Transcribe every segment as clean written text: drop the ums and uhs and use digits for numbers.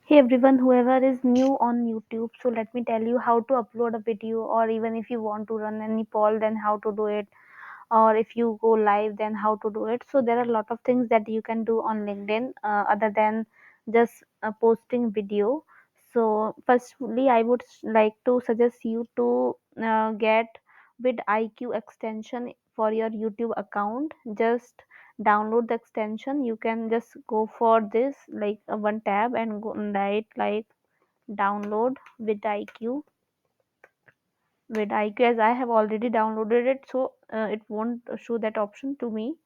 Hey everyone, whoever is new on YouTube, so let me tell you how to upload a video, or even if you want to run any poll, then how to do it, or if you go live, then how to do it. So there are a lot of things that you can do on LinkedIn other than just posting video. So firstly, I would like to suggest you to get with IQ extension for your YouTube account. Just download the extension. You can just go for this like one tab and go write like download with IQ, as I have already downloaded it, so it won't show that option to me,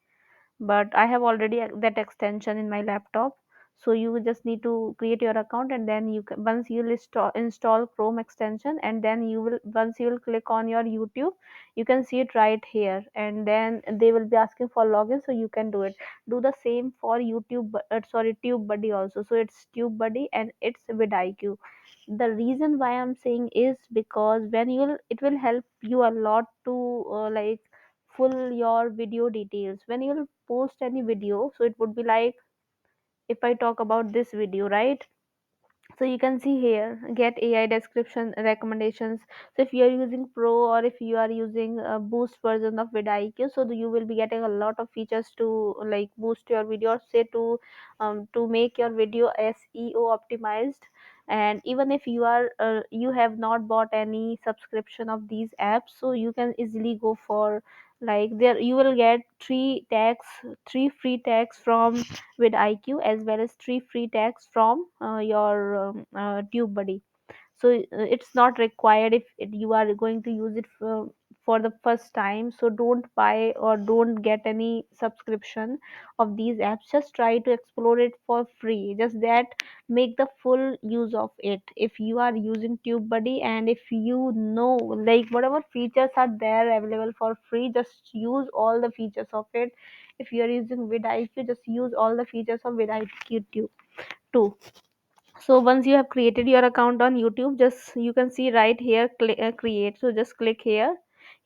but I have already that extension in my laptop. So you just need to create your account, and then you can, once you install Chrome extension, and then you will, once you will click on your YouTube, you can see it right here, and then they will be asking for login, so you can do it. Do the same for YouTube, sorry, Tube Buddy also. So it's Tube Buddy and it's with IQ. The reason why I'm saying is because when you'll, it will help you a lot to like full your video details when you'll post any video. So it would be like, if I talk about this video, right? So you can see here, get AI description recommendations. So if you are using pro, or if you are using a boost version of vidIQ, so you will be getting a lot of features to like boost your video, say to make your video SEO optimized. And even if you are you have not bought any subscription of these apps, so you can easily go for, like, there you will get three free tags from with IQ, as well as three free tags from your TubeBuddy. So it's not required if you are going to use it for the first time. So don't buy or don't get any subscription of these apps. Just try to explore it for free. Just that, make the full use of it. If you are using TubeBuddy, and if you know like whatever features are there available for free, just use all the features of it. If you are using vidIQ, just use all the features of vidIQ too. So once you have created your account on YouTube, just you can see right here, create. So just click here.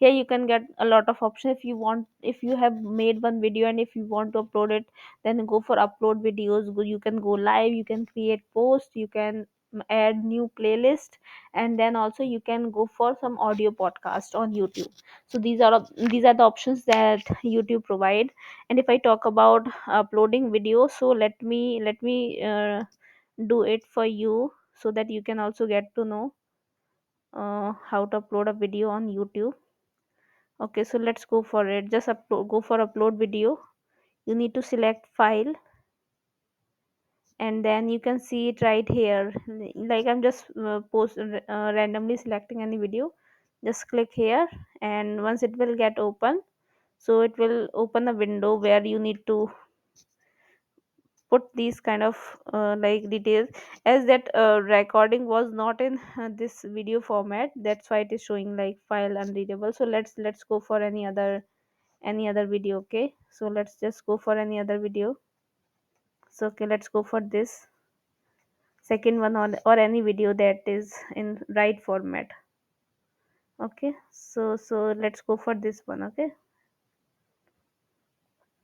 Here you can get a lot of options. If you want, if you have made one video and if you want to upload it, then go for upload videos. You can go live, you can create posts, you can add new playlist, and then also you can go for some audio podcast on YouTube. So these are the options that YouTube provide. And if I talk about uploading videos, so let me do it for you, so that you can also get to know how to upload a video on YouTube. Okay, so let's go for it. Just go for upload video. You need to select file, and then you can see it right here. Like, I'm just randomly selecting any video. Just click here, and once it will get open, so it will open a window where you need to put these kind of like details, as that recording was not in this video format, that's why it is showing like file unreadable. So let's go for any other video. Okay, so let's just go for any other video. So okay, let's go for this second one, or any video that is in right format. Okay, so let's go for this one. Okay,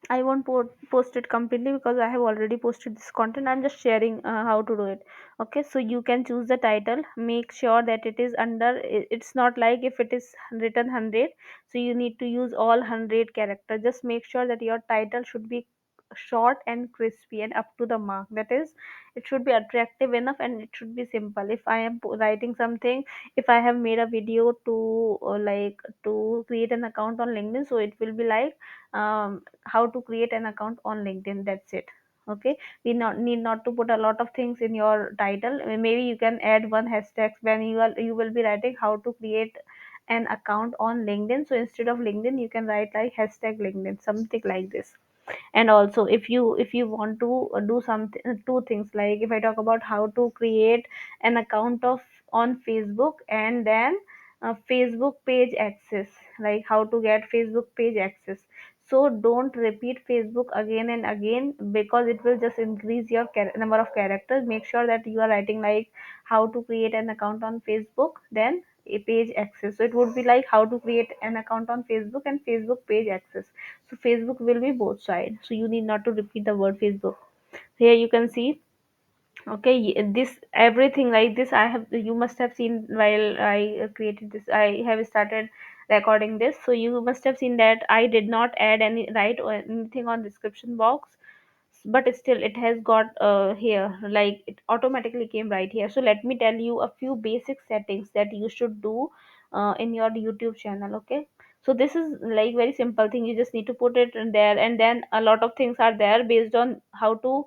I won't post it completely because I have already posted this content. I'm just sharing how to do it. Okay, so you can choose the title. Make sure that it is under. It's not like if it is written 100, so you need to use all 100 characters. Just make sure that your title should be short and crispy and up to the mark. That is, it should be attractive enough and it should be simple. If I am writing something, if I have made a video to like to create an account on LinkedIn, so it will be like how to create an account on LinkedIn. That's it. Okay, we not need not to put a lot of things in your title. Maybe you can add one hashtag when you will be writing how to create an account on LinkedIn. So instead of LinkedIn, you can write like hashtag LinkedIn, something like this. And also, if you want to do something, two things, like if I talk about how to create an account of on Facebook, and then Facebook page access, like how to get Facebook page access. So don't repeat Facebook again and again, because it will just increase your number of characters. Make sure that you are writing like how to create an account on Facebook, then a page access. So it would be like how to create an account on Facebook and Facebook page access. So Facebook will be both sides, so you need not to repeat the word Facebook. Here you can see Okay, this everything like this I have, you must have seen while I created this, I have started recording this, so you must have seen that I did not add any write or anything on description box, but still it has got here, like it automatically came right here. So let me tell you a few basic settings that you should do in your YouTube channel. Okay, so this is like very simple thing, you just need to put it in there, and then a lot of things are there based on how to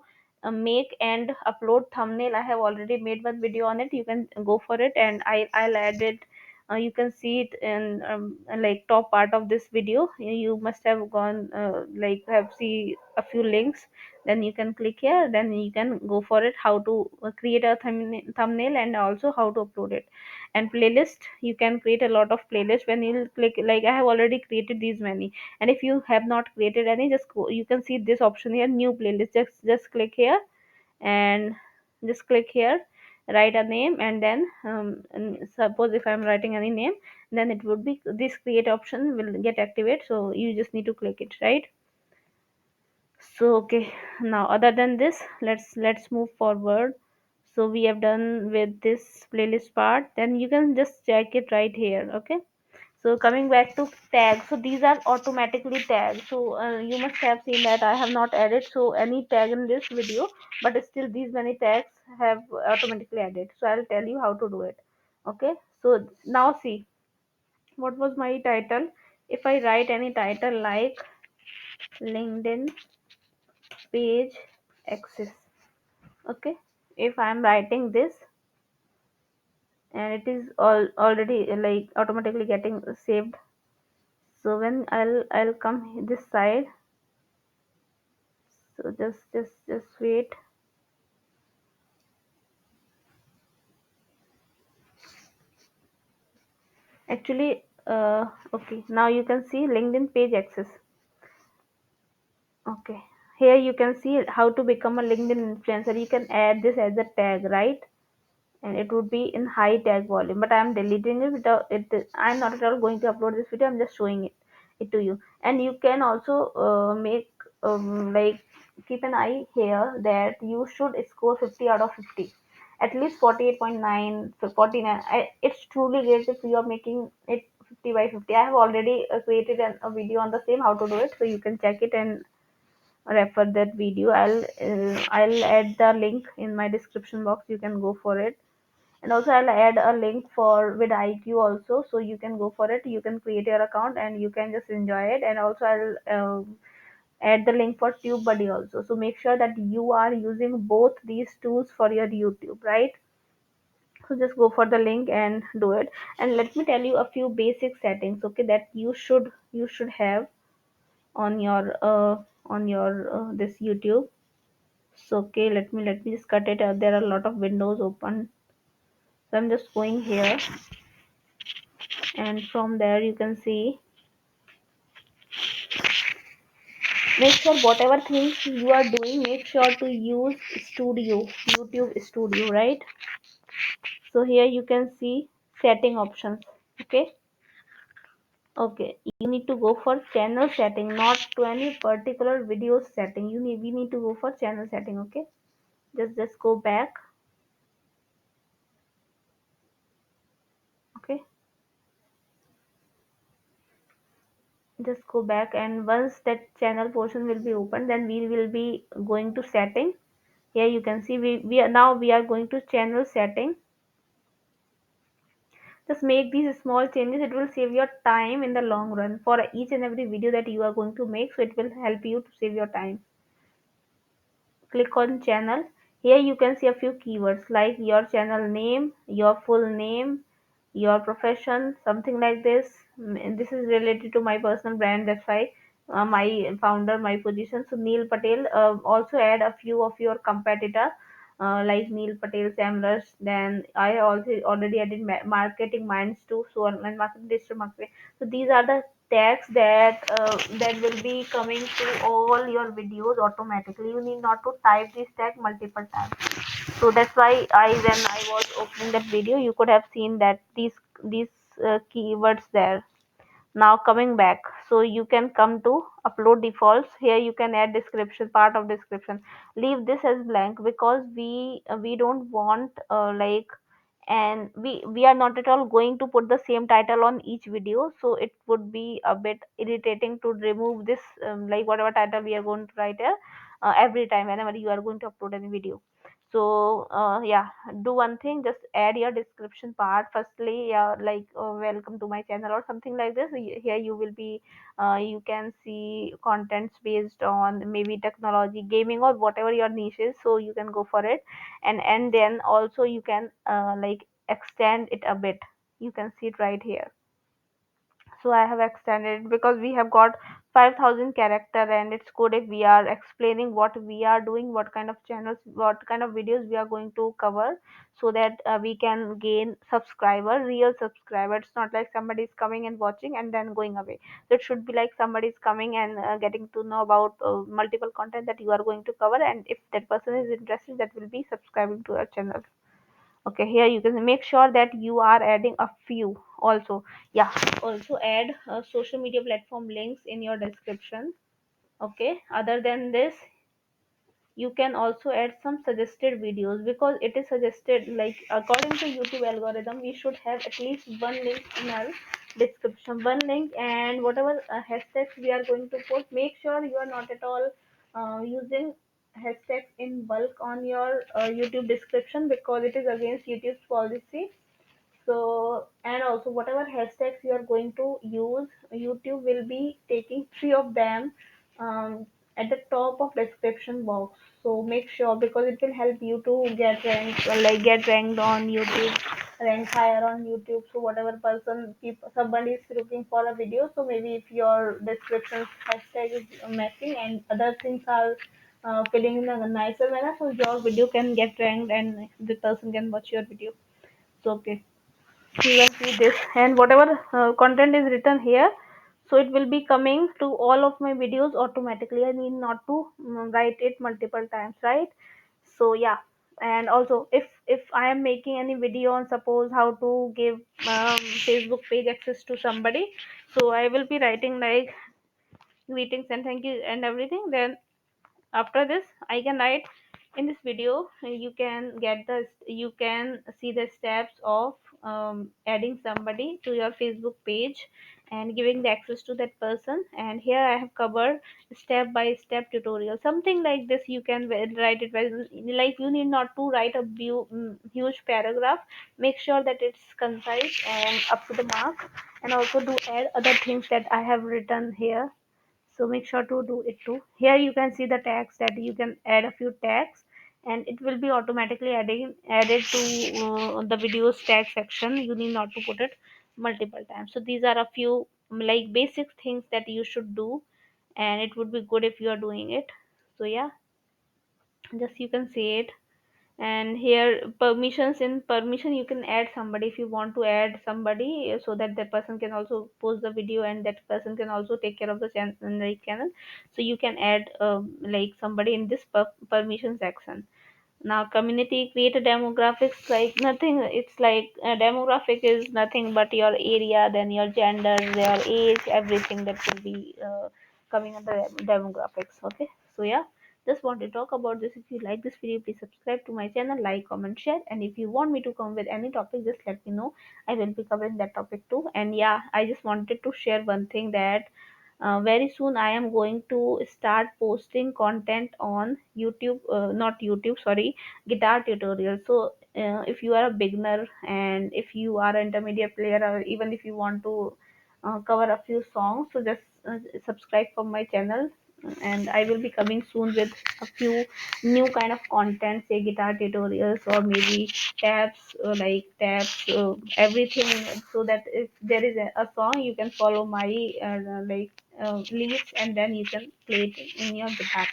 make and upload thumbnail. I have already made one video on it, you can go for it, and I'll add it. You can see it in like top part of this video. You must have gone like have see a few links, then you can click here, then you can go for it, how to create a thumbnail and also how to upload it. And playlist, you can create a lot of playlists when you click, like I have already created these many, and if you have not created any, just go, you can see this option here, new playlist, just click here, and just click here, write a name, and then and suppose if I'm writing any name, then it would be this create option will get activated, so you just need to click it, right? So okay, now other than this, let's move forward. So we have done with this playlist part, then you can just check it right here. Okay, so coming back to tags, so these are automatically tagged. So you must have seen that I have not added so any tag in this video, but still these many tags have automatically added, so I'll tell you how to do it. Okay, so now see, what was my title? If I write any title like LinkedIn page access, okay, if I'm writing this, and it is all already like automatically getting saved. So when I'll come this side, so just wait. Actually okay, now you can see LinkedIn page access. Okay, here you can see how to become a LinkedIn influencer. You can add this as a tag, right? And it would be in high tag volume, but I'm deleting it without it. I'm not at all going to upload this video, I'm just showing it to you. And you can also make like keep an eye here that you should score 50 out of 50, at least 48.9 to 49. It's truly great if you are making it 50 by 50. I have already created a video on the same how to do it, so you can check it and refer that video. I'll add the link in my description box, you can go for it. And also I'll add a link for with IQ also, so you can go for it, you can create your account and you can just enjoy it. And also I'll add the link for TubeBuddy also, so make sure that you are using both these tools for your YouTube, right? So just go for the link and do it. And let me tell you a few basic settings, okay, that you should have on your this YouTube. So okay, let me just cut it. There are a lot of windows open, so I'm just going here, and from there you can see, make sure whatever things you are doing, make sure to use studio, YouTube studio, right? So here you can see setting options. Okay, okay, you need to go for channel setting, not to any particular video setting. We need to go for channel setting. Okay, just go back. Okay, just go back, and once that channel portion will be open, then we will be going to setting. Here you can see we are going to channel setting. Just make these small changes, it will save your time in the long run for each and every video that you are going to make, so it will help you to save your time. Click on channel. Here you can see a few keywords like your channel name, your full name, your profession, something like this. This is related to my personal brand, that's why my founder, my position. So Neil Patel, also add a few of your competitor like Neil Patel, Samrush. Then I also already added marketing minds too, so online marketing, digital marketing. So these are the tags that will be coming to all your videos automatically. You need not to type this tag multiple times. So that's why when I was opening that video, you could have seen that these keywords there. Now coming back, so you can come to upload defaults. Here you can add description, part of description. Leave this as blank because we don't want and we are not at all going to put the same title on each video, so it would be a bit irritating to remove this whatever title we are going to write here every time whenever you are going to upload any video. So yeah, do one thing, just add your description part firstly, yeah, welcome to my channel or something like this. Here you will be you can see contents based on maybe technology, gaming, or whatever your niche is, so you can go for it. And then also you can extend it a bit. You can see it right here. So I have extended it because we have got 5,000 character, and it's good if we are explaining what we are doing, what kind of channels, what kind of videos we are going to cover, so that we can gain subscriber, real subscriber. It's not like somebody is coming and watching and then going away. So it should be like somebody is coming and getting to know about multiple content that you are going to cover, and if that person is interested, that will be subscribing to your channel. Okay, here you can make sure that you are adding a few also. Yeah, also add social media platform links in your description. Okay, other than this, you can also add some suggested videos, because it is suggested, like according to YouTube algorithm, we should have at least one link in our description, one link. And whatever hashtags we are going to put, make sure you are not at all using hashtags in bulk on your YouTube description, because it is against YouTube's policy. So, and also whatever hashtags you are going to use, YouTube will be taking three of them at the top of description box. So make sure, because it will help you to get ranked, get ranked on YouTube, rank higher on YouTube. So whatever person, people, somebody is looking for a video, so maybe if your description hashtag is matching and other things are filling in a nicer manner, so your video can get ranked and the person can watch your video. So okay, you can see this, and whatever content is written here, so it will be coming to all of my videos automatically. I need not to write it multiple times, right? So yeah. And also, if I am making any video on, suppose, how to give Facebook page access to somebody, so I will be writing like greetings and thank you and everything. Then after this, I can write, in this video you can get the, you can see the steps of adding somebody to your Facebook page and giving the access to that person. And here I have covered step by step tutorial, something like this. You can write it well, like you need not to write a huge paragraph. Make sure that it's concise and up to the mark. And also do add other things that I have written here, so make sure to do it too. Here you can see the tags, that you can add a few tags, and it will be automatically added to the videos tag section. You need not to put it multiple times. So these are a few basic things that you should do, and it would be good if you are doing it. So yeah, just you can see it. And here permissions, in permission you can add somebody if you want to add somebody, so that the person can also post the video and that person can also take care of the channel. So you can add somebody in this permission section. Now community, create a demographics, like nothing, it's like a demographic is nothing but your area, then your gender, your age, everything that will be coming under demographics. Okay, so yeah, just want to talk about this. If you like this video, please subscribe to my channel, like, comment, share. And if you want me to come with any topic, just let me know. I will be covering that topic too. And yeah, I just wanted to share one thing, that very soon I am going to start posting content on YouTube, not YouTube, sorry, guitar tutorial. So if you are a beginner, and if you are an intermediate player, or even if you want to cover a few songs, so just subscribe for my channel. And I will be coming soon with a few new kind of content, say guitar tutorials, or maybe tabs, everything, so that if there is a song, you can follow my leads, and then you can play it in your guitar.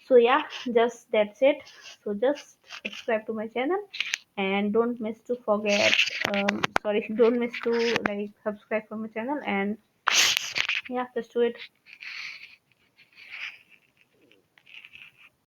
So yeah, just that's it. So just subscribe to my channel, and don't miss to forget, sorry, don't miss to subscribe for my channel. And yeah, just do it.